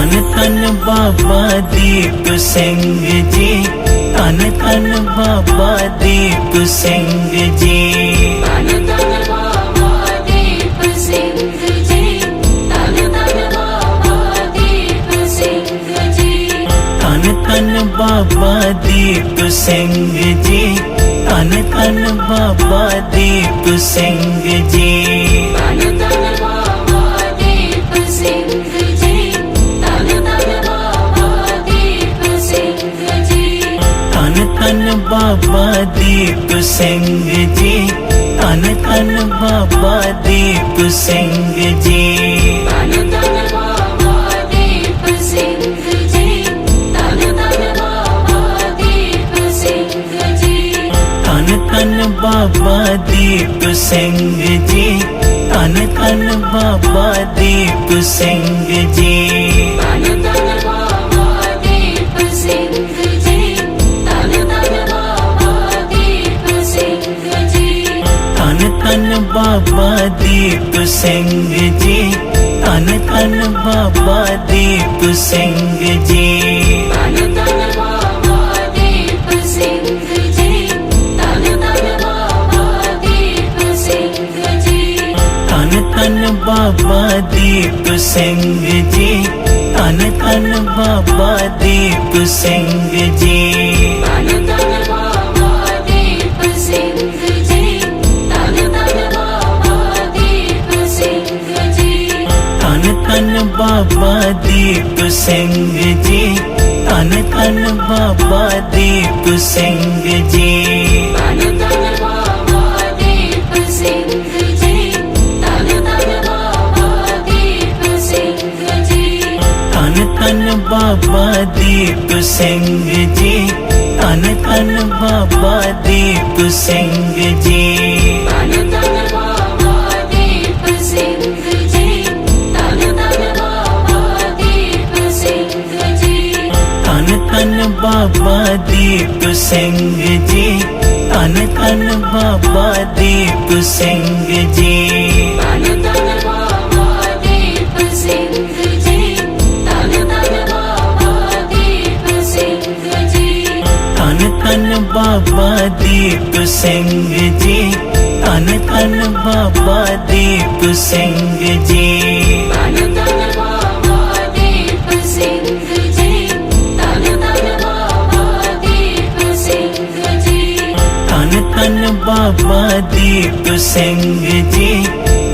Dhan Dhan Baba Deep Singh ji, Dhan Dhan Baba Deep Singh ji. Dhan Dhan Baba Deep Singh ji, Dhan Dhan Baba Deep Singh ji. Dhan Dhan Baba Deep Singh ji, Dhan Dhan Baba Deep Singh ji. Dhan Dhan Baba Deep Singh ji, Dhan Dhan Baba Deep Singh ji. Dhan Dhan Baba Deep Singh ji, Dhan Dhan Baba Deep Singh ji. Dhan Dhan Baba Deep Singh ji, Dhan Dhan Baba Deep Singh ji. Dhan Dhan Baba Deep Singh ji, Dhan Dhan Baba Deep Singh ji. Dhan Dhan Baba Deep Singh ji, Dhan Dhan Baba Deep Singh ji. Dhan Dhan Baba Deep Singh ji, Dhan Dhan Baba Deep Singh ji. Dhan Dhan Baba Deep Singh ji, Dhan Dhan Baba Deep Singh ji. Dhan Dhan Baba Deep Singh ji, Dhan Dhan Baba Deep Singh ji. Dhan Dhan Baba Deep Singh ji, Dhan Dhan Baba Deep Singh ji. Dhan Dhan Baba Deep Singh ji, Dhan Dhan Baba Deep Singh ji. Dhan Dhan Baba Deep Singh ji, Dhan Dhan Baba Deep Singh ji. Dhan Dhan Baba Deep Singh ji, Dhan Dhan Baba Deep Singh ji. Dhan Dhan Baba Deep Singh ji, Dhan Dhan Baba Deep Singh ji. Dhan Dhan Baba Deep Singh ji, Dhan Dhan Baba Deep Singh ji. Dhan Dhan Baba Deep Singh ji, Dhan Dhan Baba Deep Singh ji. Dhan Dhan Baba Deep Singh ji, Dhan Dhan Baba Deep Singh ji. Dhan Dhan Baba Deep Singh ji, Dhan Dhan Baba Deep Singh ji. Dhan Dhan Baba Deep Singh ji,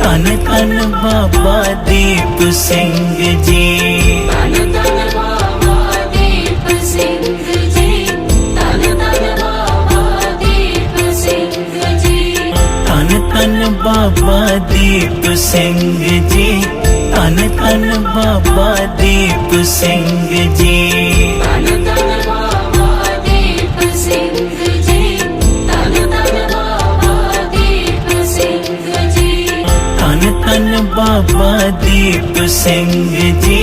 Dhan Dhan Baba Deep Singh ji. Dhan Dhan Baba Deep Singh ji, Dhan Dhan Baba Deep Singh ji. Dhan Dhan Baba Deep Singh ji, Dhan Dhan Baba Deep Singh ji. Dhan Dhan Baba Deep Singh ji, Dhan Dhan Baba Deep Singh ji. Dhan Dhan Baba Deep Singh ji,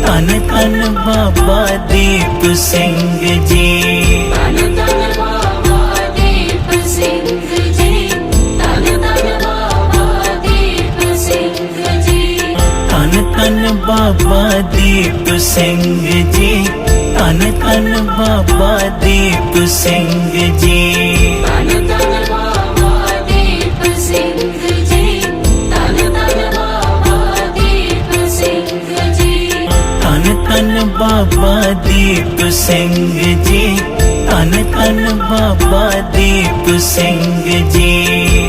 Dhan Dhan Baba Deep Singh ji. Dhan Dhan Baba Deep Singh ji, Dhan Dhan Baba Deep Singh ji. Dhan Dhan Baba Deep Singh ji, Dhan Dhan Baba Deep Singh ji. Dhan Dhan Baba Deep Singh ji, Dhan Dhan Baba Deep Singh ji. Dhan Dhan Baba Deep Singh ji, Dhan Dhan Baba Deep Singh ji.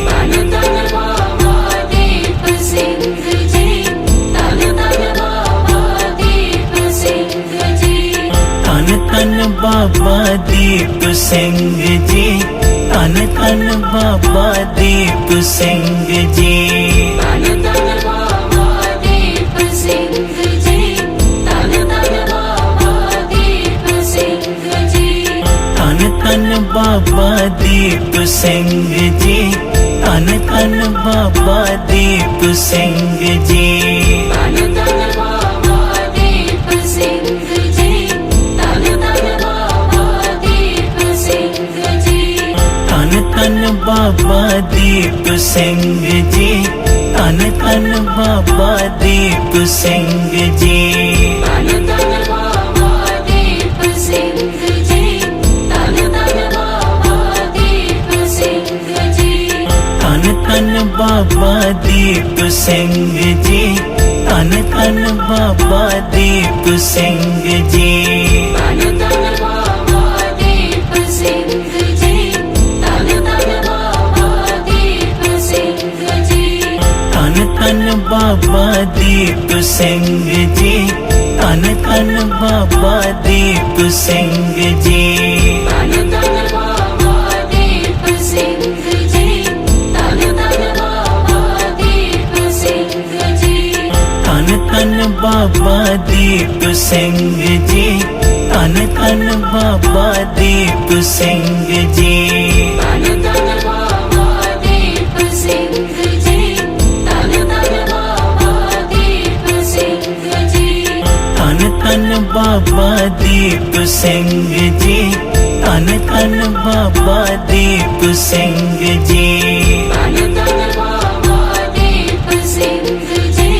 Dhan Dhan Baba Deep Singh ji, Dhan Dhan Baba Deep Singh ji. Dhan Dhan Baba Deep Singh ji, Dhan Dhan Baba Deep Singh ji. Dhan Dhan Baba Deep Singh ji, Dhan Dhan Baba Deep Singh ji. Dhan Dhan Baba Deep Singh ji, Dhan Dhan Baba Deep Singh ji. Dhan Dhan Baba Deep Singh ji, Dhan Dhan Baba Deep Singh ji. Dhan Dhan Baba Deep Singh ji, Dhan Dhan Baba Deep Singh ji. Dhan Dhan Baba Deep Singh ji, Dhan Dhan Baba Deep Singh ji. Dhan Dhan Baba Deep Singh ji, Dhan Dhan Baba Deep Singh ji. Dhan Dhan Baba Deep Singh ji, Dhan Dhan Baba Deep Singh ji. Dhan Dhan Baba Deep Singh ji, Dhan Dhan Baba Deep Singh ji. Dhan Dhan Baba Deep Singh ji, Dhan Dhan Baba Deep Singh ji. Dhan Dhan Baba Deep Singh ji, Dhan Dhan Baba Deep Singh ji. Dhan Dhan Baba Deep Singh ji, Dhan Dhan Baba Deep Singh ji. Dhan Dhan Baba Deep Singh ji,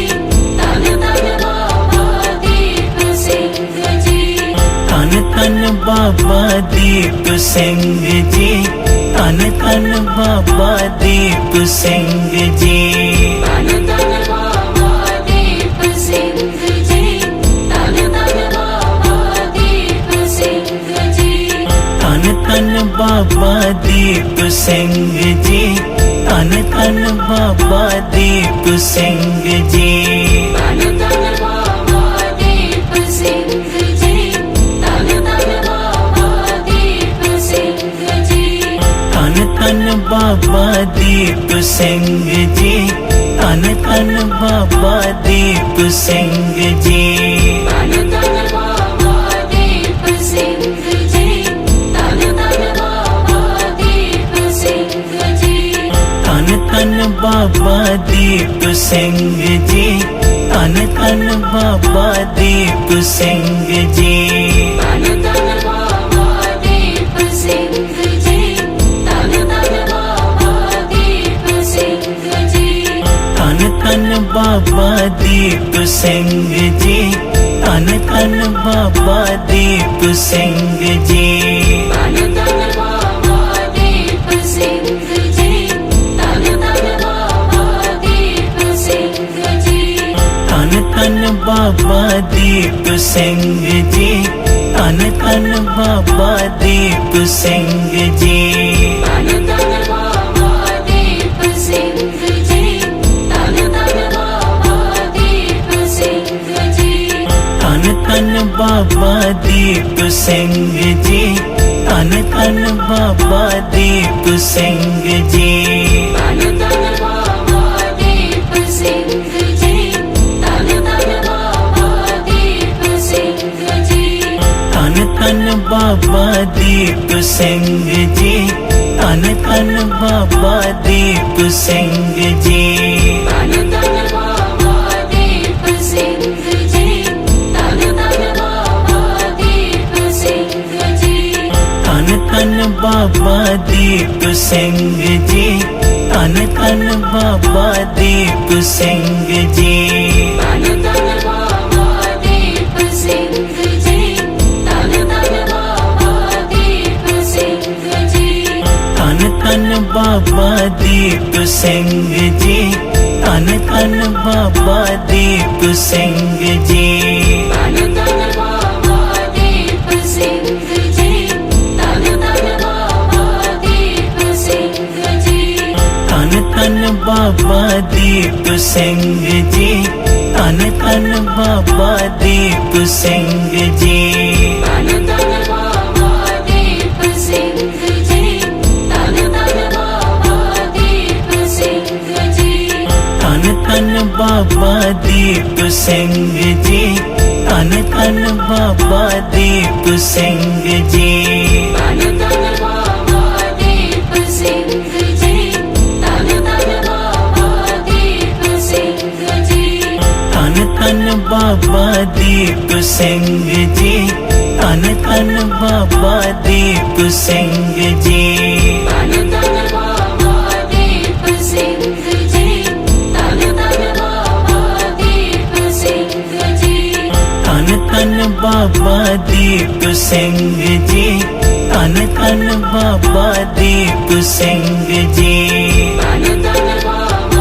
Dhan Dhan Baba Deep Singh ji. Dhan Dhan Baba Deep Singh ji, Dhan Dhan Baba Deep Singh ji. Dhan Dhan Baba Deep Singh ji, Dhan Dhan Baba Deep Singh ji. Dhan Dhan Baba Deep Singh ji, Dhan Dhan Baba Deep Singh ji. Dhan Dhan Baba Deep Singh ji, Dhan Dhan Baba Deep Singh ji. Dhan Dhan Baba Deep Singh ji, Dhan Dhan Baba Deep Singh ji. Dhan Dhan Baba Deep Singh ji, Dhan Dhan Baba Deep Singh ji. Dhan Dhan Baba Deep Singh ji, Dhan Dhan Baba Deep Singh ji. Dhan Dhan Baba Deep Singh ji, Dhan Dhan Baba Deep Singh ji. Dhan Dhan Baba Deep Singh ji, Dhan Dhan Baba Deep Singh ji. Dhan Dhan Baba Deep Singh ji, Dhan Dhan Baba Deep Singh ji. Dhan Dhan Baba Deep Singh ji, Dhan Dhan Baba Deep Singh ji. Dhan Dhan Baba Deep Singh ji, Dhan Dhan Baba Deep Singh ji. Dhan Dhan Baba Deep Singh ji, Dhan Dhan Baba Deep Singh ji. Dhan Dhan Baba Deep Singh ji, Dhan Dhan Baba Deep Singh ji. Dhan Dhan Baba Deep Singh ji, Dhan Dhan Baba Deep Singh ji. Dhan Dhan Baba Deep Singh ji, Dhan Dhan Baba Deep Singh ji. Dhan Dhan Baba Deep Singh ji, Dhan Dhan Baba Deep Singh ji. Dhan Dhan Baba Deep Singh ji, Dhan Dhan Baba Deep Singh ji. Dhan Dhan Baba Deep Singh ji, Dhan Dhan Baba Deep Singh ji. Dhan Dhan Baba Deep Singh ji, Dhan Dhan Baba Deep Singh ji. Dhan Dhan Baba Deep Singh ji, Dhan Dhan Baba Deep Singh ji. Dhan Dhan Baba Deep Singh ji, Dhan Dhan Baba Deep Singh ji. Dhan Dhan Baba Deep Singh ji, Dhan Dhan Baba Deep Singh ji. Dhan Dhan Baba Deep Singh ji, Dhan Dhan Baba Deep Singh ji. Dhan Dhan Baba Deep Singh ji, Dhan Dhan Baba Deep Singh ji. Dhan Dhan Baba Deep Singh ji, Dhan Dhan Baba Deep Singh ji. Dhan Dhan Baba Deep Singh ji, Dhan Dhan Baba Deep Singh ji. Dhan Dhan Baba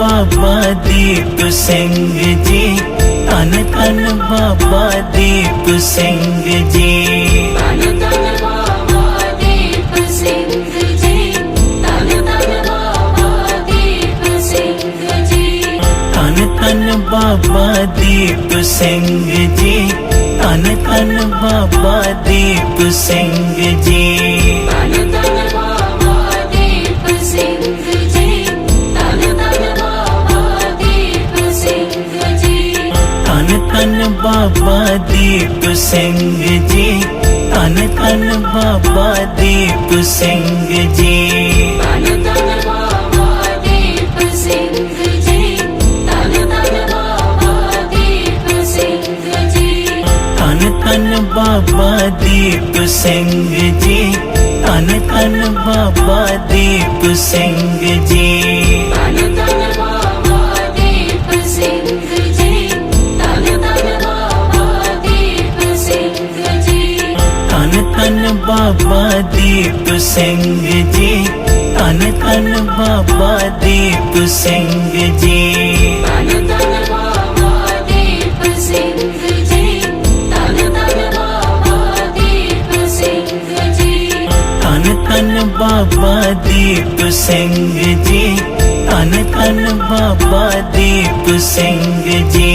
Baba Deep Singh ji, Dhan Dhan Baba Deep Singh ji. Dhan Dhan Baba Deep Singh ji, Dhan Dhan Baba Deep Singh ji. Dhan Dhan Baba Deep Singh ji, Dhan Dhan Baba Deep Singh ji. Dhan Dhan Baba Deep Singh ji, Dhan Dhan Baba Deep Singh ji. Dhan Dhan Baba Deep Singh ji, Dhan Dhan Baba Deep Singh ji. Dhan Dhan Baba Deep Singh ji, Dhan Dhan Baba Deep Singh ji. Dhan Dhan Baba Deep Singh ji, Dhan Dhan Baba Deep Singh ji. Dhan Dhan Baba Deep Singh ji, Dhan Dhan Baba Deep Singh ji. Dhan Dhan Baba Deep Singh ji, Dhan Dhan Baba Deep Singh ji. Dhan Dhan Baba Deep Singh ji, Dhan Dhan Baba Deep Singh ji. Dhan Dhan Baba Deep Singh ji, Dhan Dhan Baba Deep Singh ji.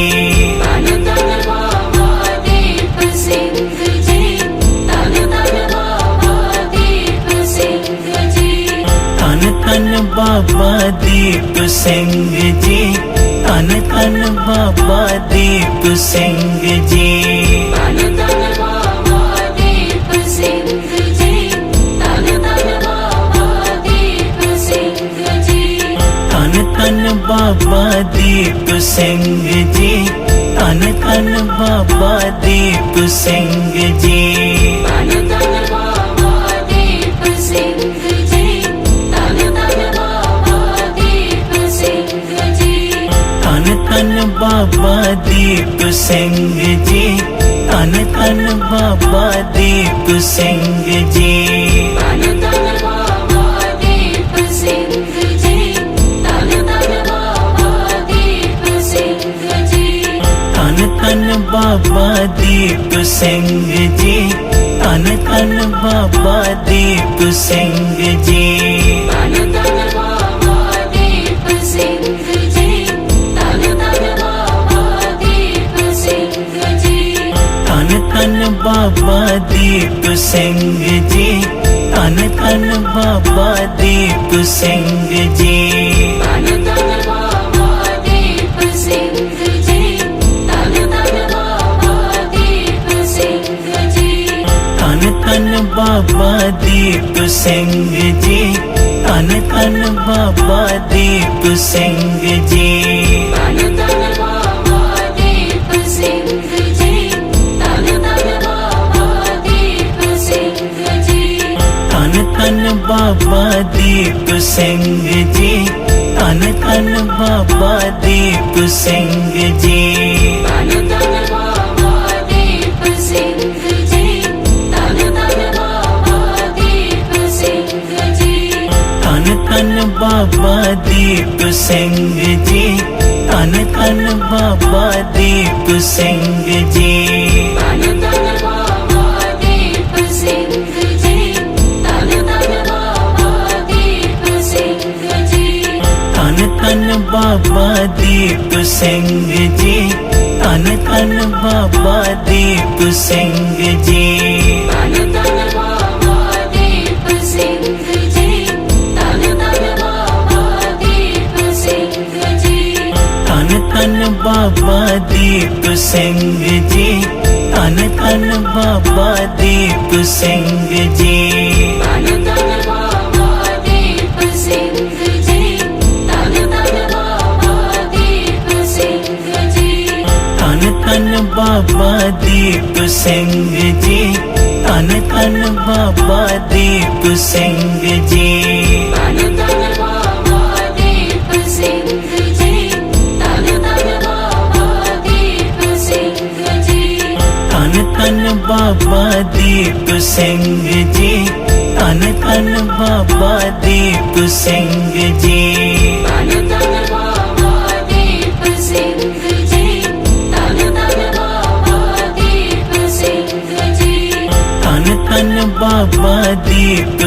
Dhan Dhan Baba Deep Singh ji, Dhan Dhan Baba Deep Singh ji. Dhan Dhan Baba Deep Singh ji, Dhan Dhan Baba Deep Singh ji. Dhan Dhan Baba Deep Singh ji, Dhan Dhan Baba Deep Singh ji. Dhan Dhan Baba Deep Singh ji, Dhan Dhan Baba Deep Singh ji. Dhan Dhan Baba Deep Singh ji, Dhan Dhan Baba Deep Singh ji. Dhan Dhan Baba Deep Singh ji, Dhan Dhan Baba Deep Singh ji. Dhan Dhan Baba Deep Singh ji, Dhan Dhan Baba Deep Singh ji. Dhan Dhan Baba Deep Singh ji, Dhan Dhan Baba Deep Singh ji. Dhan Dhan Baba Deep Singh ji, Dhan Dhan Baba Deep Singh ji. Dhan Dhan Baba Deep Singh ji, Dhan Dhan Baba Deep Singh ji. Dhan Dhan Baba Deep Singh ji, Dhan Dhan Baba Deep Singh ji. Dhan Dhan Baba Deep Singh ji, Dhan Dhan Baba Deep Singh ji. Dhan Dhan Baba Deep Singh ji, Dhan Dhan Baba Deep Singh ji. Dhan Dhan Baba Deep Singh ji, Dhan Dhan Baba Deep Singh ji. Dhan Dhan Baba Deep Singh ji, Dhan Dhan Baba Deep Singh ji. Dhan Dhan Baba Deep Singh ji, Dhan Dhan Baba Deep Singh ji. Dhan Dhan Baba Deep Singh ji, Dhan Dhan Baba Deep Singh ji. Dhan Dhan Baba Deep Singh ji, Dhan Dhan Baba Deep Singh ji. Dhan Dhan Baba Deep Singh ji, Dhan Dhan Baba Deep Singh ji. Dhan Dhan Baba Deep Singh ji, Dhan Dhan Baba Deep Singh ji. Dhan Dhan Baba Deep Singh ji, Dhan Dhan Baba Deep Singh ji. Dhan Dhan Baba Deep Singh ji, Dhan Dhan Baba Deep Singh ji. Dhan Dhan Baba Deep Singh ji, Dhan Dhan Baba Deep Singh ji. Dhan Dhan Baba Deep Singh ji, Dhan Dhan Baba Deep Singh ji. Dhan Dhan Baba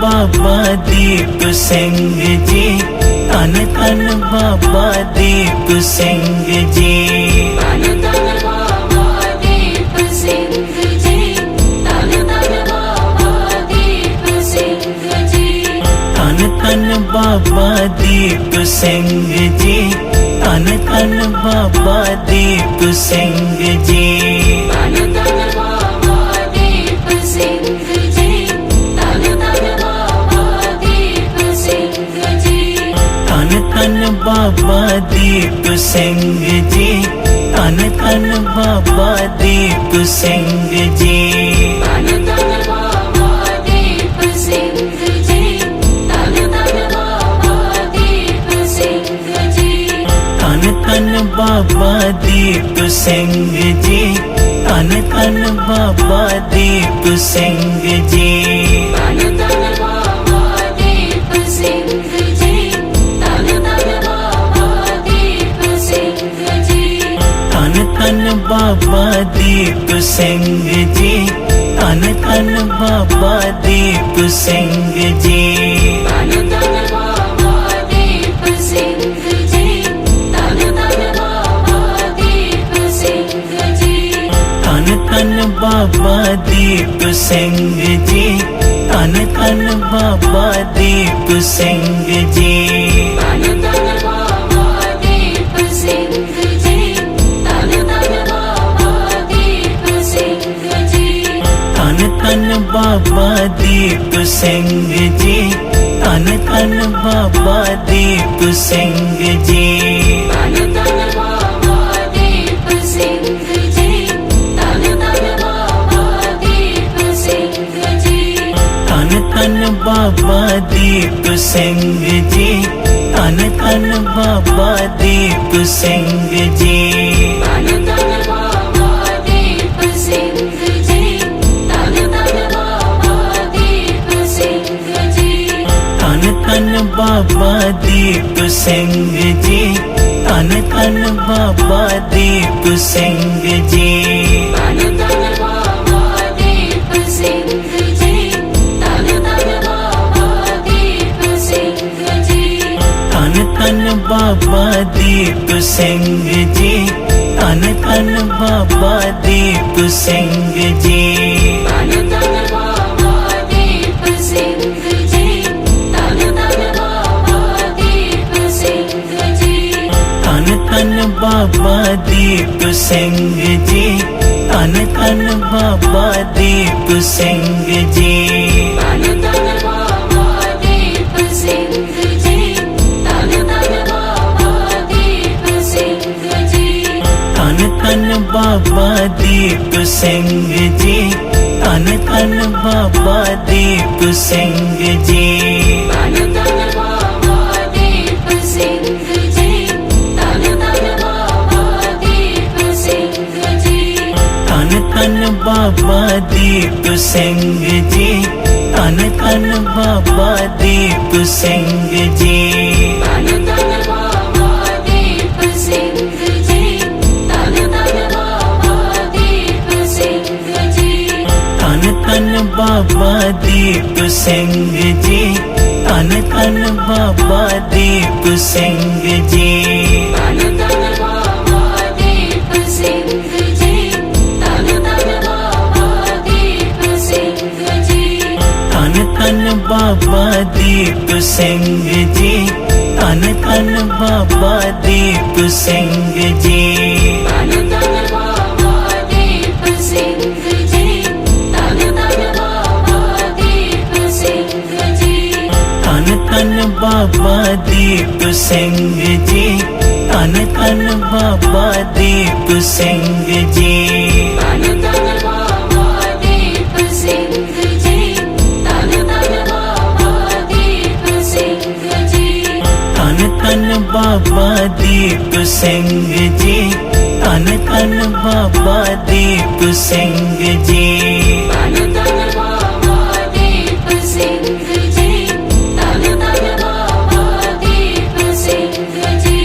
Baba Deep Singh ji, Dhan Dhan Baba Deep Singh ji. Dhan Dhan Baba Deep Singh ji, Dhan Dhan Baba Deep Singh ji. Dhan Dhan Baba Deep Singh ji, Dhan Dhan Baba Deep Singh ji. Dhan Dhan Baba Deep Singh ji, Dhan Dhan Baba Deep Singh ji. Dhan Dhan Baba Deep Singh ji, Dhan Dhan Baba Deep Singh ji. Dhan Dhan Baba Deep Singh ji, Dhan Dhan Baba Deep Singh ji. Dhan Dhan Baba Deep Singh ji, Dhan Dhan Baba Deep Singh ji. Dhan Dhan Baba Deep Singh ji, Dhan Dhan Baba Deep Singh ji. Dhan Dhan Baba Deep Singh ji, Dhan Dhan Baba Deep Singh ji. Dhan Dhan Baba Deep Singh ji, Dhan Dhan Baba Deep Singh ji. Dhan Dhan Baba Deep Singh ji, Dhan Dhan Baba Deep Singh ji. Dhan Dhan Baba Deep Singh ji, Dhan Dhan Baba Deep Singh ji. Dhan Dhan Baba Deep Singh ji, Dhan Dhan Baba Deep Singh ji. Dhan Dhan Baba Deep Singh ji, Dhan Dhan Baba Deep Singh ji. Dhan Dhan Baba Deep Singh ji, Dhan Dhan Baba Deep Singh ji. Dhan Dhan Baba Deep Singh ji, Dhan Dhan Baba Deep Singh ji. Dhan Dhan Baba Deep Singh ji, Dhan Dhan Baba Deep Singh ji. Dhan Dhan Baba Deep Singh ji, Dhan Dhan Baba Deep Singh ji. Dhan Dhan Baba Deep Singh ji, Dhan Dhan Baba Deep Singh ji. Dhan Dhan Baba Deep Singh ji, Dhan Dhan Baba Deep Singh ji. Dhan Dhan Baba Deep Singh ji, Dhan Dhan Baba Deep Singh ji. Dhan Dhan Baba Deep Singh ji, Dhan Dhan Baba Deep Singh ji. Dhan Dhan Baba Deep Singh ji, Dhan Dhan Baba Deep Singh ji. Dhan Dhan Baba Deep Singh ji, Dhan Dhan Baba Deep Singh ji. Dhan Dhan Baba Deep Singh ji, Dhan Dhan Baba Deep Singh ji. Dhan Dhan Baba Deep Singh ji, Dhan Dhan Baba Deep Singh ji. Dhan Dhan Baba Deep Singh ji, Dhan Dhan Baba Deep Singh ji. Dhan Dhan Baba Deep Singh ji, Dhan Dhan Baba Deep Singh ji. Dhan Dhan Baba Deep Singh ji, Dhan Dhan Baba Deep Singh ji. Dhan Dhan Baba Deep Singh ji, Dhan Dhan Baba Deep Singh ji. Dhan Dhan Baba Deep Singh ji, Dhan Dhan Baba Deep Singh ji. Dhan Dhan Baba Deep Singh ji, Dhan Dhan Baba Deep Singh ji. Dhan Dhan Baba Deep Singh ji, Dhan Dhan Baba Deep Singh ji. Dhan Dhan Baba Deep Singh ji, Dhan Dhan Baba Deep Singh ji.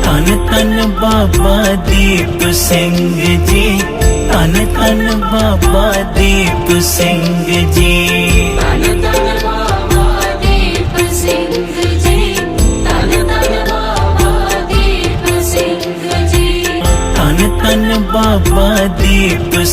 Dhan Dhan Baba Deep Singh ji, Dhan Dhan Baba Deep Singh ji. Dhan Dhan Baba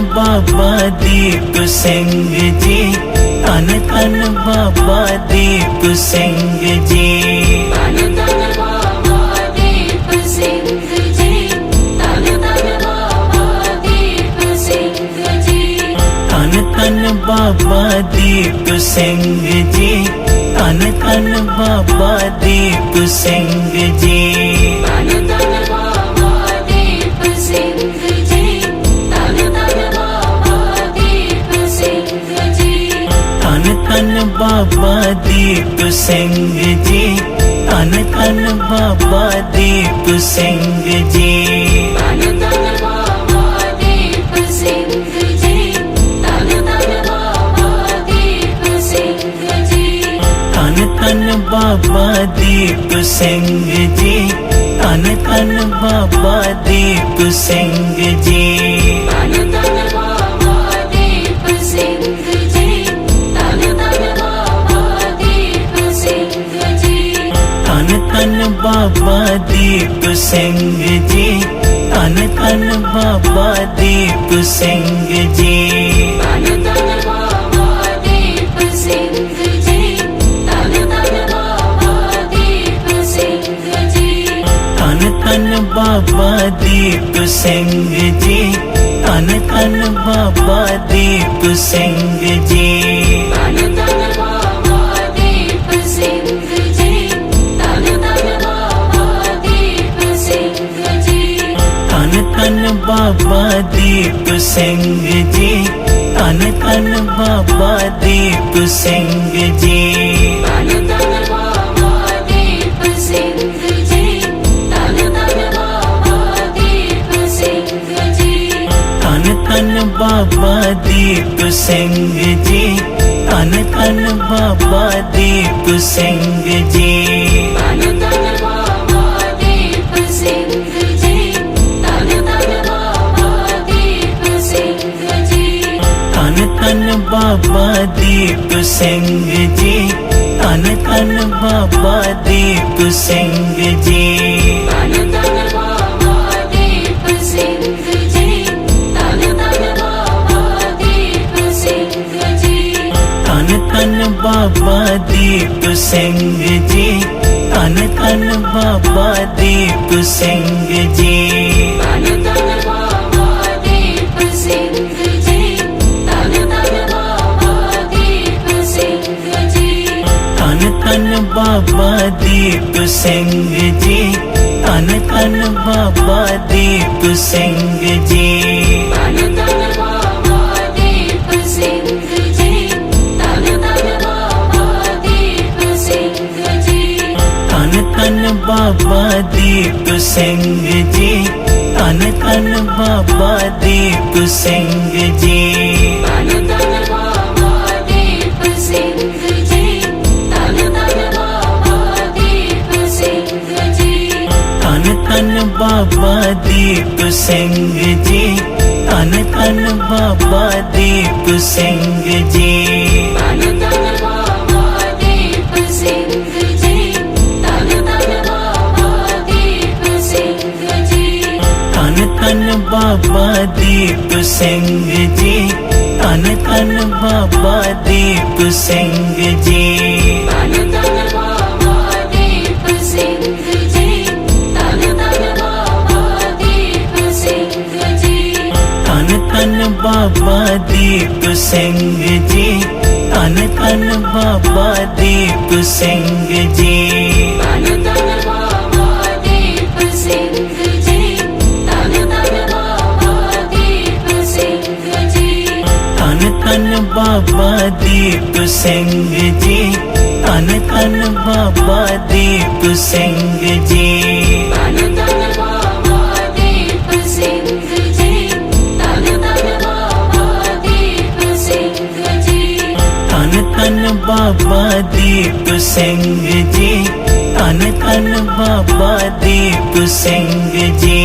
Baba Deep Singh ji, Dhan Dhan Baba Deep Singh ji. Dhan Dhan Baba Deep Singh ji, Dhan Dhan Baba Deep Singh ji. Dhan Dhan Baba Deep Singh ji, Dhan Dhan Baba Deep Singh ji. Dhan Dhan Baba Deep Singh ji, Dhan Dhan Baba Deep Singh ji. Dhan Dhan Baba Deep Singh ji, Dhan Dhan Baba Deep Singh ji. Dhan Dhan Baba Deep Singh ji, Dhan Dhan Baba Deep Singh ji. Dhan Dhan Baba Deep Singh ji, Dhan Dhan Baba Deep Singh ji. Dhan Dhan Baba Deep Singh ji, Dhan Dhan Baba Deep Singh ji. Dhan Dhan Baba Deep Singh ji, Dhan Dhan Baba Deep Singh ji. Dhan Dhan Baba Deep Singh ji, Dhan Dhan Baba Deep Singh ji. Dhan Dhan Baba Deep Singh ji, Dhan Dhan Baba Deep Singh ji. Dhan Dhan Baba Deep Singh ji, Dhan Dhan Baba Deep Singh ji. Dhan Dhan Baba Deep Singh ji, Dhan Dhan Baba Deep Singh ji. Dhan Dhan Baba Deep Singh ji, Dhan Dhan Baba Deep Singh ji. Dhan Dhan Baba Deep Singh ji, Dhan Dhan Baba Deep Singh ji. Dhan Dhan Baba Deep Singh ji, Dhan Dhan Baba Deep Singh ji. Dhan Dhan Baba Deep Singh ji, Dhan Dhan Baba Deep Singh ji. Dhan Dhan Baba Deep Singh ji, Dhan Dhan Baba Deep Singh ji. Dhan Dhan Baba Deep Singh ji, Dhan Dhan Baba Deep Singh ji. Dhan Dhan Baba Deep Singh ji, Dhan Dhan Baba Deep Singh ji. Dhan Dhan Baba Deep Singh ji, Dhan Dhan Baba Deep Singh ji. Dhan Dhan Baba Deep Singh ji, Dhan Dhan Baba Deep Singh ji. Dhan Dhan Baba Deep Singh ji, Dhan Dhan Baba Deep Singh ji. Dhan Dhan Baba Deep Singh ji, Dhan Dhan Baba Deep Singh ji. Dhan Dhan Baba Deep Singh ji, Dhan Dhan Baba Deep Singh ji. Dhan Dhan Baba Deep Singh ji, Dhan Dhan Baba Deep Singh ji. Dhan Dhan Baba Deep Singh ji, Dhan Dhan Baba Deep Singh ji. Dhan Dhan Baba Deep Singh ji, Dhan Dhan Baba Deep Singh ji. Dhan Dhan Baba Deep Singh ji, Dhan Dhan Baba Deep Singh ji. Dhan Dhan Baba Deep Singh ji, Dhan Dhan Baba Deep Singh ji. Dhan Dhan Baba Deep Singh ji, Dhan Dhan Baba Deep Singh ji. Dhan Dhan Baba Deep Singh ji, Dhan Dhan Baba Deep Singh ji. Dhan Dhan Baba Deep Singh ji, Dhan Dhan Baba Deep Singh ji.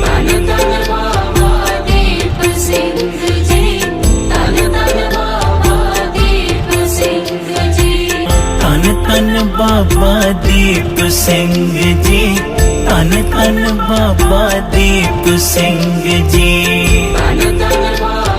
Dhan Dhan Baba Deep Singh ji, Dhan Dhan Baba Deep Singh ji. Dhan Dhan Baba Deep Singh ji, Dhan Dhan Baba Deep Singh ji. Dhan Dhan Baba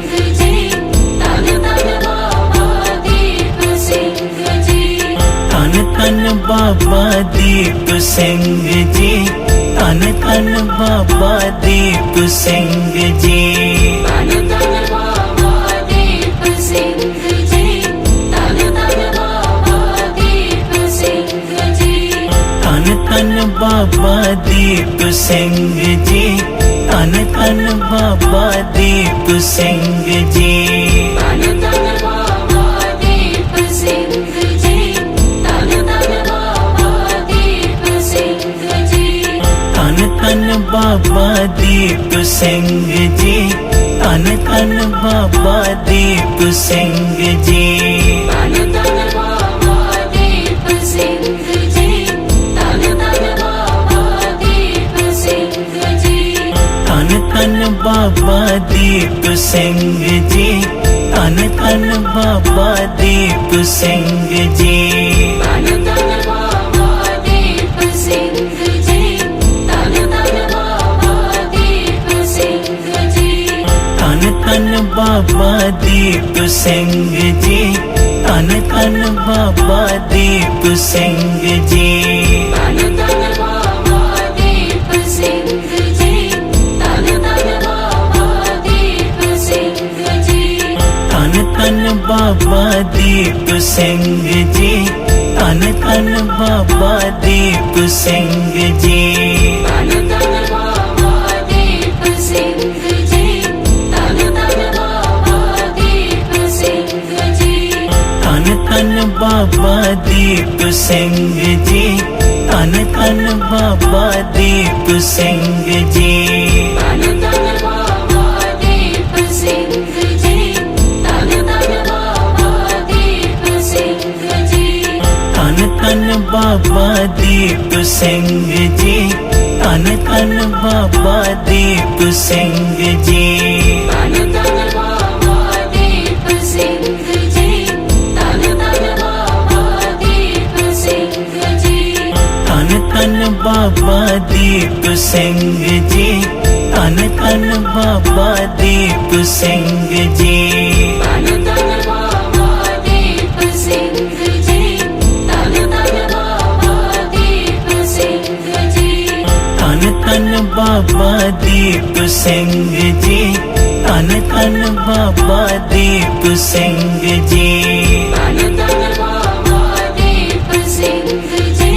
Baba Deep Singh ji, Dhan Dhan Baba Deep Singh ji. Dhan Dhan Baba Deep Singh ji, Dhan Dhan Baba Deep Singh ji. Dhan Dhan Baba Deep Singh ji, Dhan Dhan Baba Deep Singh ji. Dhan Dhan Baba Deep Singh ji, Dhan Dhan Baba Deep Singh ji. Dhan Dhan Baba Deep Singh ji, Dhan Dhan Baba Deep Singh ji. Dhan Dhan Baba Deep Singh ji, Dhan Dhan Baba Deep Singh ji. Dhan Dhan Baba Deep Singh ji, Dhan Dhan Baba Deep Singh ji. Dhan Dhan Baba Deep Singh ji, Dhan Dhan Baba Deep Singh ji. Dhan Dhan Baba Deep Singh ji, Dhan Dhan Baba Deep Singh ji. Dhan Dhan Baba Deep Singh ji, Dhan Dhan Baba Deep Singh ji. Dhan Dhan Baba Deep Singh ji, Dhan Dhan Baba Deep Singh ji. Dhan Dhan Baba Deep Singh ji, Dhan Dhan Baba Deep Singh ji. Dhan Dhan Baba Deep Singh ji, Dhan Dhan Baba Deep Singh ji. Dhan Dhan Baba Deep Singh ji, Dhan Dhan Baba Deep Singh ji. Dhan Dhan Baba Deep Singh ji, Dhan Dhan Baba Deep Singh ji. Dhan Dhan Baba Deep Singh ji, Dhan Dhan Baba Deep Singh ji. Dhan Dhan Baba Deep Singh ji, Dhan Dhan Baba Deep Singh ji. Dhan Dhan Baba Deep Singh ji, Dhan Dhan Baba Deep Singh ji. Dhan Dhan Baba Deep Singh ji, Dhan Dhan Baba Deep Singh ji. Dhan Dhan Baba Deep Singh ji,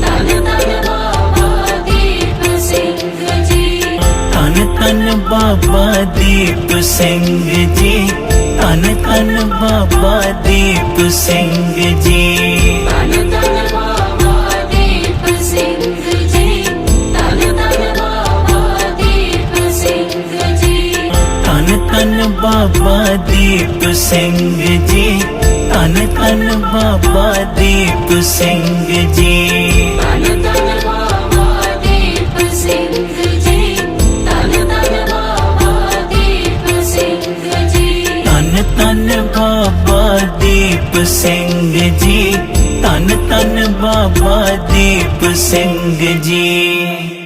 Dhan Dhan Baba Deep Singh ji. Dhan Dhan Baba Deep Singh ji, Dhan Dhan Baba Deep Singh ji. Dhan Dhan Baba Deep Singh ji, Dhan Dhan Baba Deep Singh ji. Dhan Dhan Baba Deep Singh ji, Dhan Dhan Baba Deep Singh ji. Dhan Dhan Baba Deep Singh ji, Dhan Dhan Baba Deep Singh ji. Dhan Dhan Baba Deep Singh ji, Dhan Dhan Baba Deep Singh ji.